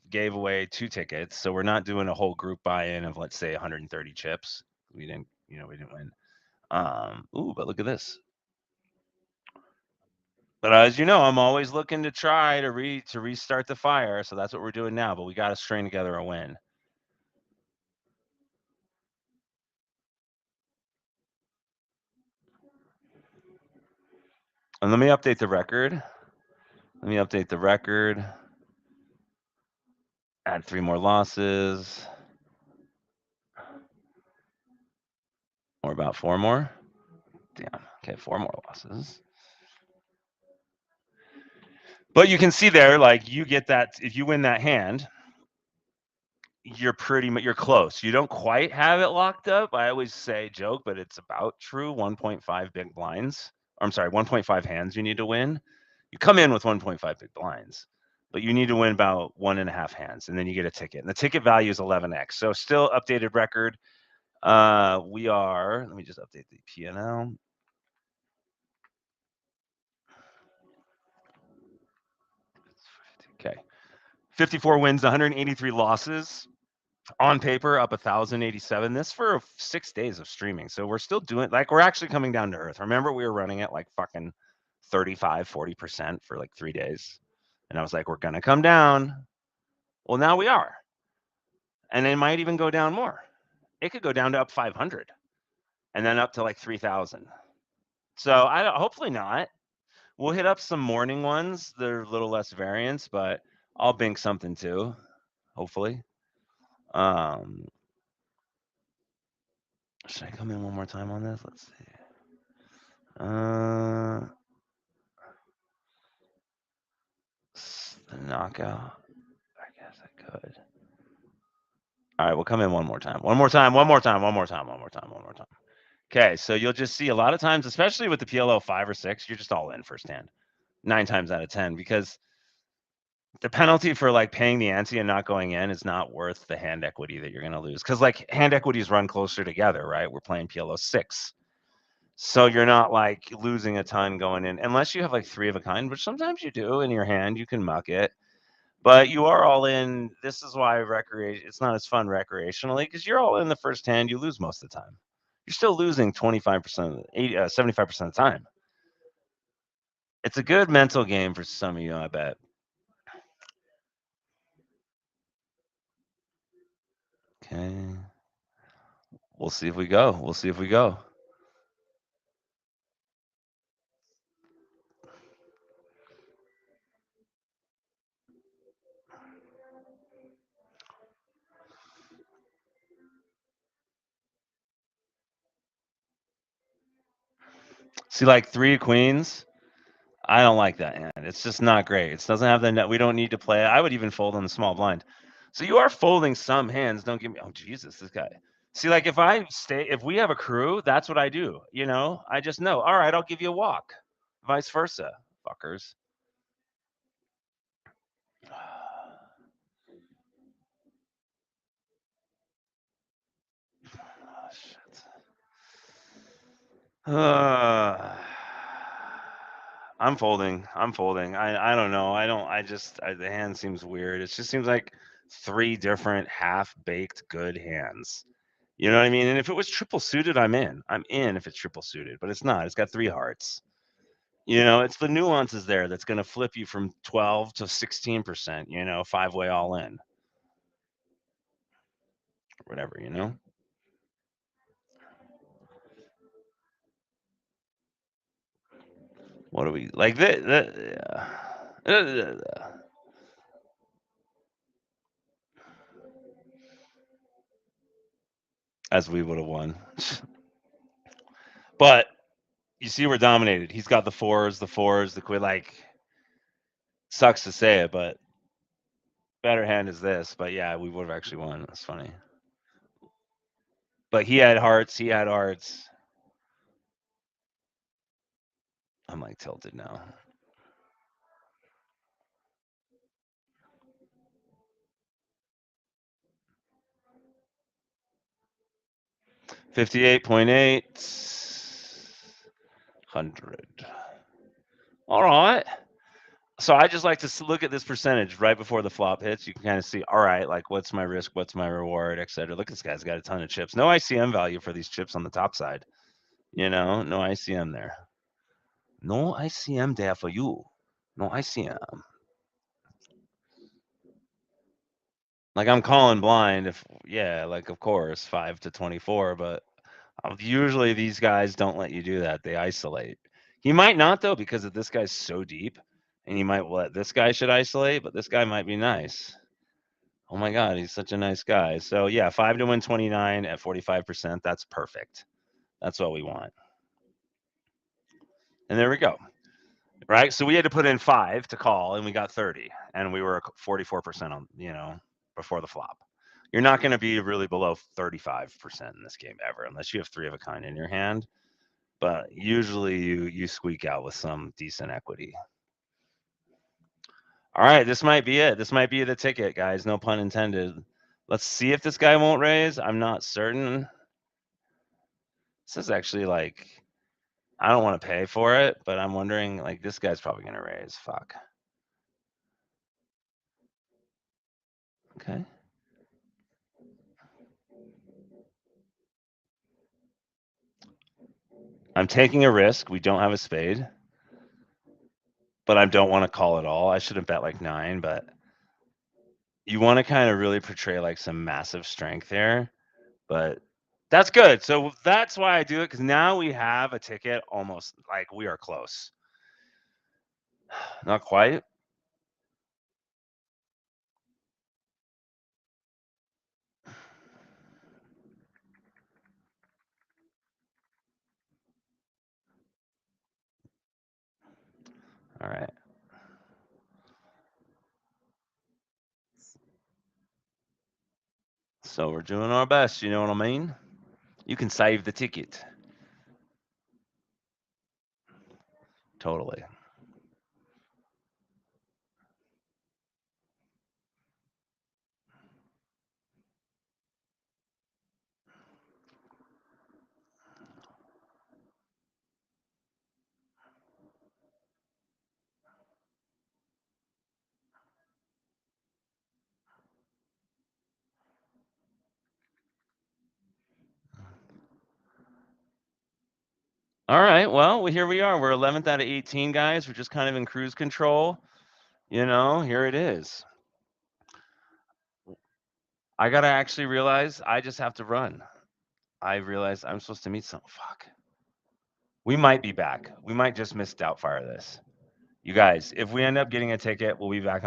gave away 2 tickets, so we're not doing a whole group buy-in of, let's say, 130 chips. We didn't win. Ooh, but look at this. But as you know, I'm always looking to try to restart the fire. So that's what we're doing now. But we got to string together a win. And let me update the record. Add 3 more losses. Or about 4 more. Damn. Okay, 4 more losses. But you can see there, like, you get that if you win that hand, you're close. You don't quite have it locked up. I always joke, but it's about true. 1.5 big blinds. Or, I'm sorry, 1.5 hands you need to win. You come in with 1.5 big blinds, but you need to win about 1.5 hands, and then you get a ticket. And the ticket value is 11x. So still updated record. We are. Let me just update the P&L. Okay. 54 wins, 183 losses. On paper, up 1,087. This for 6 days of streaming. So we're still doing, like, we're actually coming down to earth. Remember, we were running at like fucking 35-40% for like 3 days. And I was like, we're going to come down. Well, now we are. And it might even go down more. It could go down to up 500 and then up to like 3,000. So hopefully not. We'll hit up some morning ones. They're a little less variance, but I'll bink something too, hopefully. Should I come in one more time on this? Let's see. The knockout. I guess I could. All right, we'll come in one more time. Okay, so you'll just see a lot of times, especially with the PLO 5 or 6, you're just all in first hand. 9 times out of 10, because the penalty for like paying the ante and not going in is not worth the hand equity that you're going to lose. Because like hand equities run closer together, right? We're playing PLO 6. So you're not like losing a ton going in, unless you have like 3 of a kind, which sometimes you do in your hand. You can muck it, but you are all in. This is why it's not as fun recreationally, because you're all in the first hand. You lose most of the time. You're still losing 25%, 75% of the time. It's a good mental game for some of you, I bet. Okay. We'll see if we go. See, like 3 queens. I don't like that hand. It's just not great. It doesn't have the net. We don't need to play. I would even fold on the small blind. So you are folding some hands. Don't give me. Oh Jesus, this guy. See, like if we have a crew, that's what I do. I just know. All right, I'll give you a walk. Vice versa, fuckers. Oh, shit. I'm folding. I don't know. The hand seems weird. It just seems like 3 different half-baked good hands. You know what I mean? And if it was triple suited, I'm in. I'm in if it's triple suited, but it's not. It's got 3 hearts. It's the nuances there that's going to flip you from 12 to 16%, 5-way all in. Whatever. What do we like as we would have won. But you see we're dominated. He's got the fours, the quid, like, sucks to say it, but better hand is this. But yeah, we would have actually won. That's funny. But he had hearts. I'm like tilted now. 58.8 100. All right. So I just like to look at this percentage right before the flop hits. You can kind of see, all right, like what's my risk, what's my reward, etc. Look, this guy's got a ton of chips. No ICM value for these chips on the top side. You know, no ICM there. No ICM there for you. No ICM. Like I'm calling blind if like of course 5 to 24, but usually these guys don't let you do that. They isolate. He might not though because of this guy's so deep, and he might let this guy should isolate, but this guy might be nice. Oh my God, he's such a nice guy. So yeah, 5 to win 29 at 45%. That's perfect. That's what we want. And there we go. Right. So we had to put in 5 to call, and we got 30, and we were 44% on, before the flop. You're not going to be really below 35% in this game ever, unless you have 3 of a kind in your hand. But usually you squeak out with some decent equity. All right, this might be it. This might be the ticket, guys. No pun intended. Let's see if this guy won't raise. I'm not certain. This is actually like, I don't want to pay for it, but I'm wondering, like, this guy's probably going to raise. Fuck. Okay. I'm taking a risk. We don't have a spade, but I don't want to call it all. I should have bet like 9, but you want to kind of really portray like some massive strength here, but that's good. So that's why I do it, because now we have a ticket almost, like we are close. Not quite. All right. So we're doing our best. You know what I mean? You can save the ticket. Totally. All right. Well, here we are. We're 11th out of 18, guys. We're just kind of in cruise control. Here it is. I got to actually realize I just have to run. I realized I'm supposed to meet some. Fuck. We might be back. We might just miss Doubtfire this. You guys, if we end up getting a ticket, we'll be back on.